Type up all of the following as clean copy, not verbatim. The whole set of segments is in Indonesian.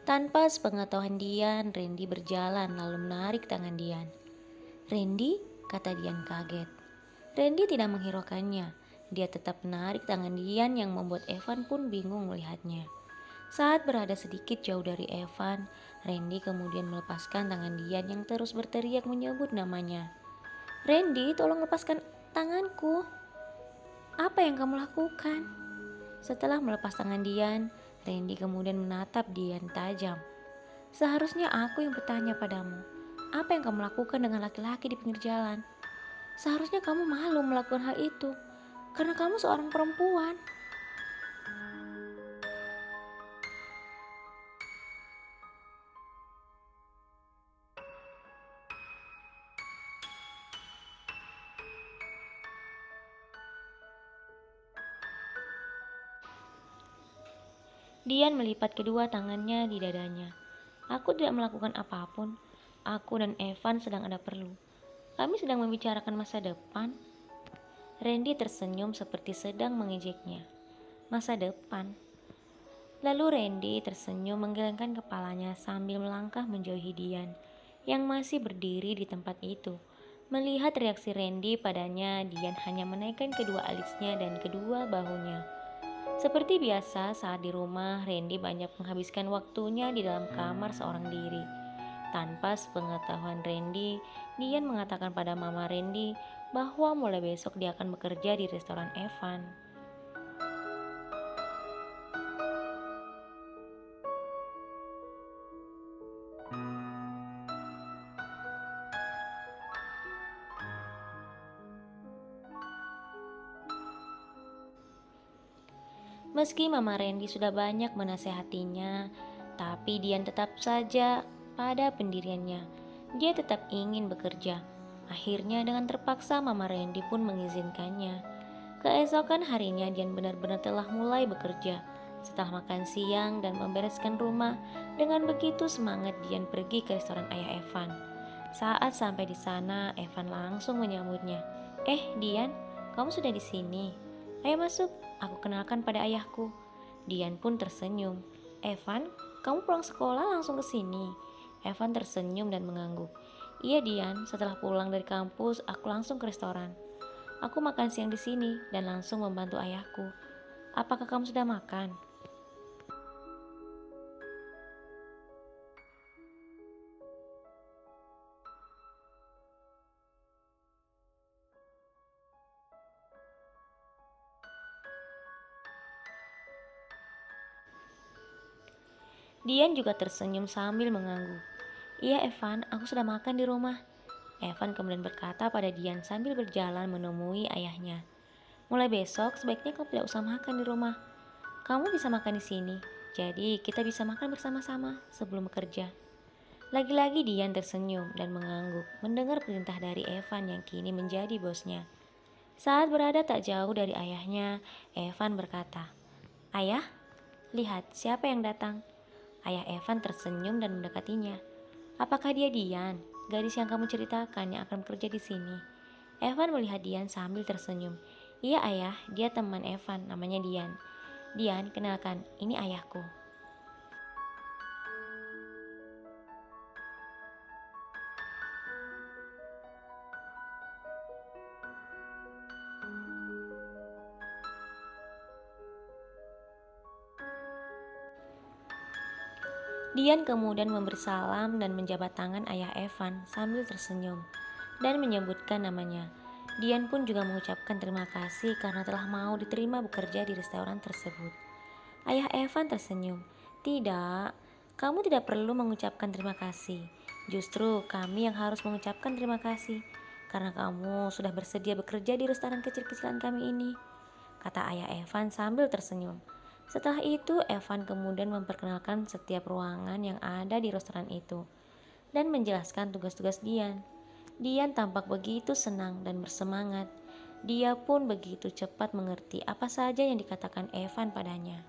Tanpa sepengetahuan Dian, Randy berjalan lalu menarik tangan Dian. "Randy?" kata Dian kaget. Randy tidak menghiraukannya. Dia tetap menarik tangan Dian yang membuat Evan pun bingung melihatnya. Saat berada sedikit jauh dari Evan, Randy kemudian melepaskan tangan Dian yang terus berteriak menyebut namanya. "Randy, tolong lepaskan tanganku. Apa yang kamu lakukan?" Setelah melepas tangan Dian, Randy kemudian menatap Dian tajam. "Seharusnya aku yang bertanya padamu. Apa yang kamu lakukan dengan laki-laki di pinggir jalan? Seharusnya kamu malu melakukan hal itu, karena kamu seorang perempuan." Dian melipat kedua tangannya di dadanya. "Aku tidak melakukan apapun. Aku dan Evan sedang ada perlu. Kami sedang membicarakan masa depan." Randy tersenyum seperti sedang mengejeknya. "Masa depan?" Lalu Randy tersenyum menggelengkan kepalanya sambil melangkah menjauhi Dian yang masih berdiri di tempat itu. Melihat reaksi Randy padanya, Dian hanya menaikkan kedua alisnya dan kedua bahunya. Seperti biasa saat di rumah, Randy banyak menghabiskan waktunya di dalam kamar seorang diri. Tanpa sepengetahuan Randy, Dian mengatakan pada mama Randy bahwa mulai besok dia akan bekerja di restoran Evan. Meski mama Randy sudah banyak menasehatinya, tapi Dian tetap saja pada pendiriannya. Dia tetap ingin bekerja. Akhirnya dengan terpaksa mama Randy pun mengizinkannya. Keesokan harinya Dian benar-benar telah mulai bekerja. Setelah makan siang dan membereskan rumah, dengan begitu semangat Dian pergi ke restoran ayah Evan. Saat sampai di sana, Evan langsung menyambutnya. Dian, kamu sudah di sini. Ayo masuk, aku kenalkan pada ayahku." Dian pun tersenyum. "Evan, kamu pulang sekolah langsung ke sini?" Evan tersenyum dan mengangguk. "Iya Dian, setelah pulang dari kampus, aku langsung ke restoran. Aku makan siang di sini dan langsung membantu ayahku. Apakah kamu sudah makan?" Dian juga tersenyum sambil mengangguk. "Iya Evan, aku sudah makan di rumah." Evan kemudian berkata pada Dian sambil berjalan menemui ayahnya. "Mulai besok sebaiknya kamu tidak usah makan di rumah. Kamu bisa makan di sini. Jadi kita bisa makan bersama-sama sebelum bekerja." Lagi-lagi Dian tersenyum dan mengangguk mendengar perintah dari Evan yang kini menjadi bosnya. Saat berada tak jauh dari ayahnya, Evan berkata, "Ayah, lihat siapa yang datang." Ayah Evan tersenyum dan mendekatinya. "Apakah dia Dian, gadis yang kamu ceritakan yang akan bekerja di sini?" Evan melihat Dian sambil tersenyum. "Iya ayah, dia teman Evan, namanya Dian." "Dian, kenalkan, ini ayahku." Dian kemudian memberi salam dan menjabat tangan ayah Evan sambil tersenyum dan menyebutkan namanya. Dian pun juga mengucapkan terima kasih karena telah mau diterima bekerja di restoran tersebut. Ayah Evan tersenyum. "Tidak, kamu tidak perlu mengucapkan terima kasih. Justru kami yang harus mengucapkan terima kasih karena kamu sudah bersedia bekerja di restoran kecil-kecilan kami ini," kata ayah Evan sambil tersenyum. Setelah itu, Evan kemudian memperkenalkan setiap ruangan yang ada di restoran itu dan menjelaskan tugas-tugas Dian. Dian tampak begitu senang dan bersemangat. Dia pun begitu cepat mengerti apa saja yang dikatakan Evan padanya.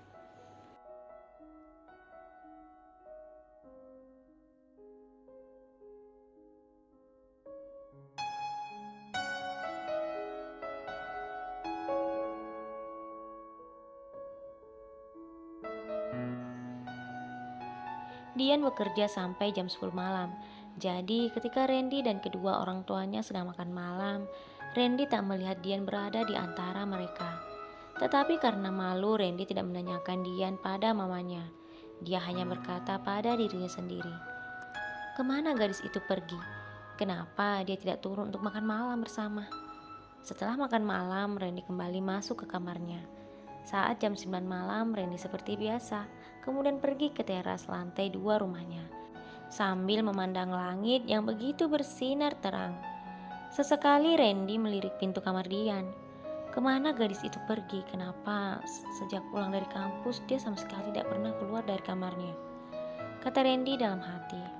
Dian bekerja sampai jam 10 malam. Jadi ketika Randy dan kedua orang tuanya sedang makan malam, Randy tak melihat Dian berada di antara mereka. Tetapi karena malu, Randy tidak menanyakan Dian pada mamanya. Dia hanya berkata pada dirinya sendiri, "Kemana gadis itu pergi? Kenapa dia tidak turun untuk makan malam bersama?" Setelah makan malam, Randy kembali masuk ke kamarnya. Saat jam 9 malam, Randy seperti biasa, kemudian pergi ke teras lantai 2 rumahnya, sambil memandang langit yang begitu bersinar terang. Sesekali Randy melirik pintu kamar Dian. Kemana gadis itu pergi? Kenapa sejak pulang dari kampus dia sama sekali tidak pernah keluar dari kamarnya? Kata Randy dalam hati.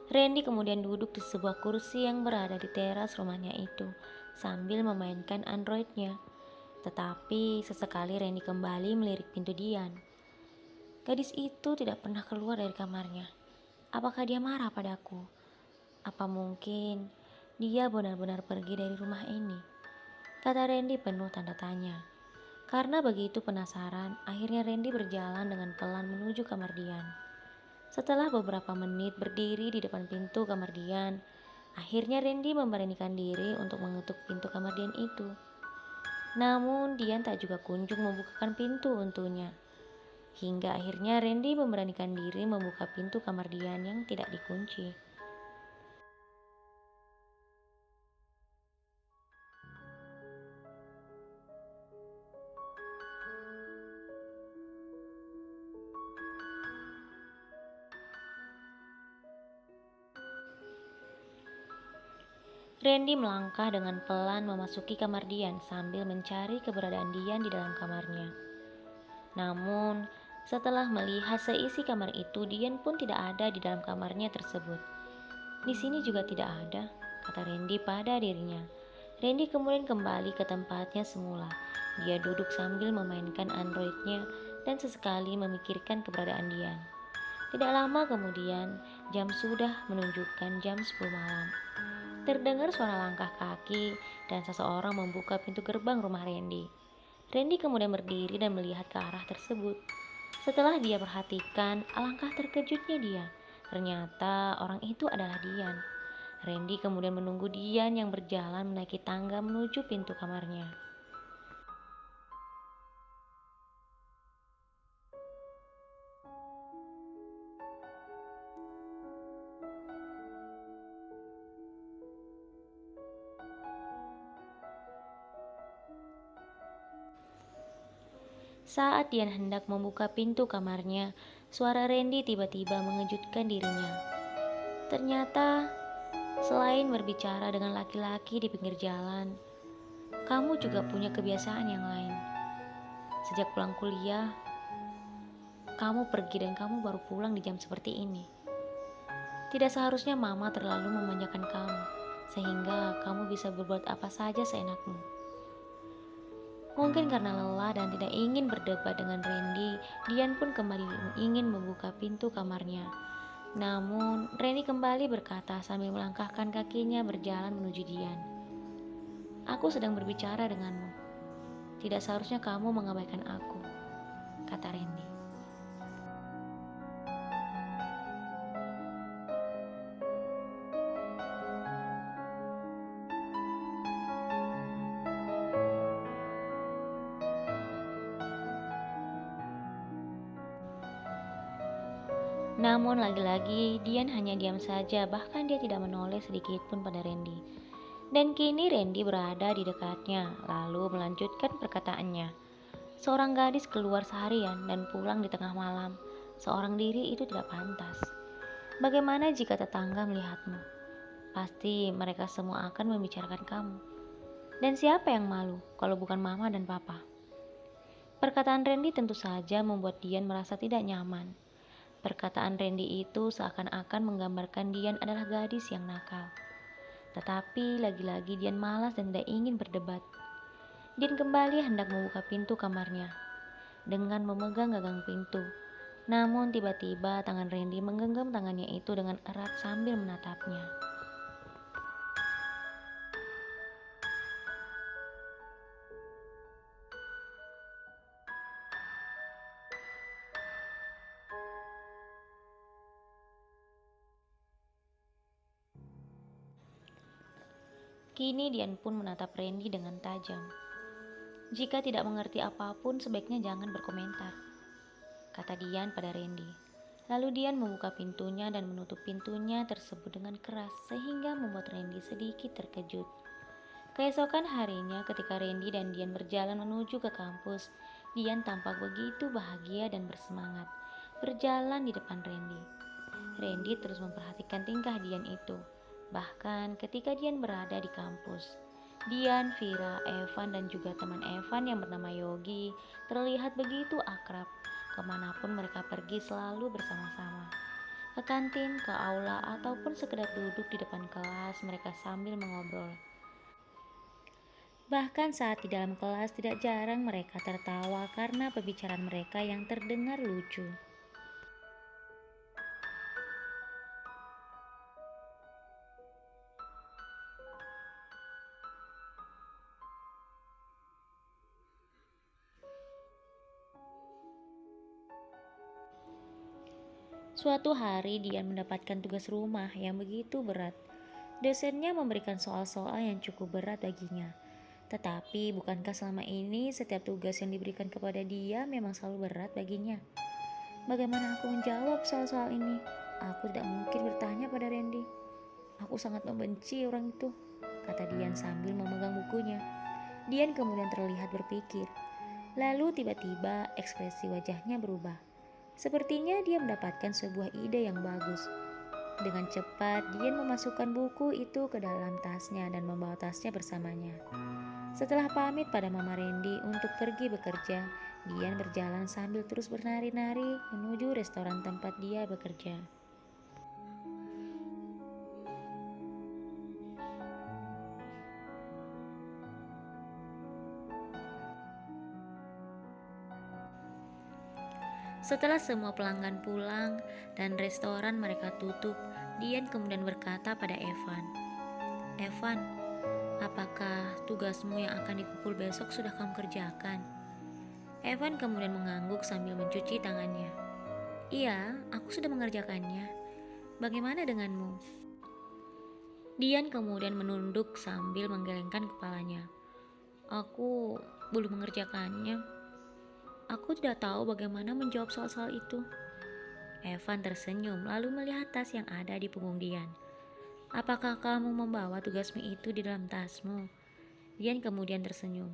Randy kemudian duduk di sebuah kursi yang berada di teras rumahnya itu sambil memainkan androidnya. Tetapi sesekali Randy kembali melirik pintu Dian. Gadis itu tidak pernah keluar dari kamarnya. Apakah dia marah padaku? Apa mungkin dia benar-benar pergi dari rumah ini? Kata Randy penuh tanda tanya. Karena begitu penasaran, akhirnya Randy berjalan dengan pelan menuju kamar Dian. Setelah beberapa menit berdiri di depan pintu kamar Dian, akhirnya Randy memberanikan diri untuk mengetuk pintu kamar Dian itu. Namun Dian tak juga kunjung membukakan pintu untuknya. Hingga akhirnya Randy memberanikan diri membuka pintu kamar Dian yang tidak dikunci. Randy melangkah dengan pelan memasuki kamar Dian sambil mencari keberadaan Dian di dalam kamarnya. Namun, setelah melihat seisi kamar itu, Dian pun tidak ada di dalam kamarnya tersebut. Di sini juga tidak ada, kata Randy pada dirinya. Randy kemudian kembali ke tempatnya semula. Dia duduk sambil memainkan androidnya dan sesekali memikirkan keberadaan Dian. Tidak lama kemudian, jam sudah menunjukkan jam 10 malam. Terdengar suara langkah kaki dan seseorang membuka pintu gerbang rumah Randy. Randy kemudian berdiri dan melihat ke arah tersebut. Setelah dia perhatikan, alangkah terkejutnya dia. Ternyata orang itu adalah Dian. Randy kemudian menunggu Dian yang berjalan menaiki tangga menuju pintu kamarnya. Saat Dian hendak membuka pintu kamarnya, suara Randy tiba-tiba mengejutkan dirinya. Ternyata, selain berbicara dengan laki-laki di pinggir jalan, kamu juga punya kebiasaan yang lain. Sejak pulang kuliah, kamu pergi dan kamu baru pulang di jam seperti ini. Tidak seharusnya mama terlalu memanjakan kamu, sehingga kamu bisa berbuat apa saja seenakmu. Mungkin karena lelah dan tidak ingin berdebat dengan Randy, Dian pun kembali ingin membuka pintu kamarnya. Namun, Randy kembali berkata sambil melangkahkan kakinya berjalan menuju Dian. "Aku sedang berbicara denganmu. Tidak seharusnya kamu mengabaikan aku," kata Randy. Namun lagi-lagi Dian hanya diam saja, bahkan dia tidak menoleh sedikit pun pada Randy. Dan kini Randy berada di dekatnya, lalu melanjutkan perkataannya. Seorang gadis keluar seharian dan pulang di tengah malam. Seorang diri itu tidak pantas. Bagaimana jika tetangga melihatmu? Pasti mereka semua akan membicarakan kamu. Dan siapa yang malu kalau bukan mama dan papa? Perkataan Randy tentu saja membuat Dian merasa tidak nyaman. Perkataan Randy itu seakan-akan menggambarkan Dian adalah gadis yang nakal. Tetapi lagi-lagi Dian malas dan tidak ingin berdebat. Dian kembali hendak membuka pintu kamarnya. Dengan memegang gagang pintu, Namun tiba-tiba tangan Randy menggenggam tangannya itu dengan erat sambil menatapnya. Kini Dian pun menatap Randy dengan tajam. "Jika tidak mengerti apapun, sebaiknya jangan berkomentar," kata Dian pada Randy. Lalu Dian membuka pintunya dan menutup pintunya tersebut dengan keras sehingga membuat Randy sedikit terkejut. Keesokan harinya ketika Randy dan Dian berjalan menuju ke kampus, Dian tampak begitu bahagia dan bersemangat berjalan di depan Randy. Randy terus memperhatikan tingkah Dian itu. Bahkan ketika Dian berada di kampus, Dian, Vira, Evan, dan juga teman Evan yang bernama Yogi terlihat begitu akrab. Kemanapun mereka pergi selalu bersama-sama. Ke kantin, ke aula, ataupun sekedar duduk di depan kelas mereka sambil mengobrol. Bahkan saat di dalam kelas tidak jarang mereka tertawa karena pembicaraan mereka yang terdengar lucu. Suatu hari Dian mendapatkan tugas rumah yang begitu berat. Dosennya memberikan soal-soal yang cukup berat baginya. Tetapi bukankah selama ini setiap tugas yang diberikan kepada dia memang selalu berat baginya? Bagaimana aku menjawab soal-soal ini? Aku tidak mungkin bertanya pada Randy. Aku sangat membenci orang itu, kata Dian sambil memegang bukunya. Dian kemudian terlihat berpikir. Lalu tiba-tiba ekspresi wajahnya berubah. Sepertinya dia mendapatkan sebuah ide yang bagus. Dengan cepat, Dian memasukkan buku itu ke dalam tasnya dan membawa tasnya bersamanya. Setelah pamit pada Mama Randy untuk pergi bekerja, Dian berjalan sambil terus bernari-nari menuju restoran tempat dia bekerja. Setelah semua pelanggan pulang dan restoran mereka tutup, Dian kemudian berkata pada Evan, "Evan, apakah tugasmu yang akan dikumpul besok sudah kamu kerjakan?" Evan kemudian mengangguk sambil mencuci tangannya. "Iya, aku sudah mengerjakannya. Bagaimana denganmu?" Dian kemudian menunduk sambil menggelengkan kepalanya. "Aku belum mengerjakannya. Aku tidak tahu bagaimana menjawab soal-soal itu." Evan tersenyum lalu melihat tas yang ada di punggung Dian. "Apakah kamu membawa tugasmu itu di dalam tasmu?" Dian kemudian tersenyum.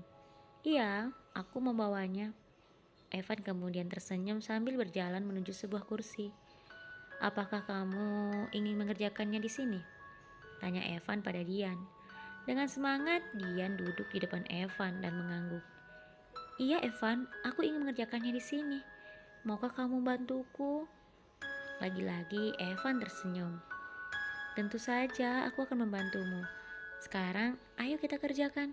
"Iya, aku membawanya." Evan kemudian tersenyum sambil berjalan menuju sebuah kursi. "Apakah kamu ingin mengerjakannya di sini?" tanya Evan pada Dian. Dengan semangat, Dian duduk di depan Evan dan mengangguk. "Iya Evan, aku ingin mengerjakannya di sini. Maukah kamu bantuku?" Lagi-lagi Evan tersenyum. "Tentu saja aku akan membantumu. Sekarang ayo kita kerjakan."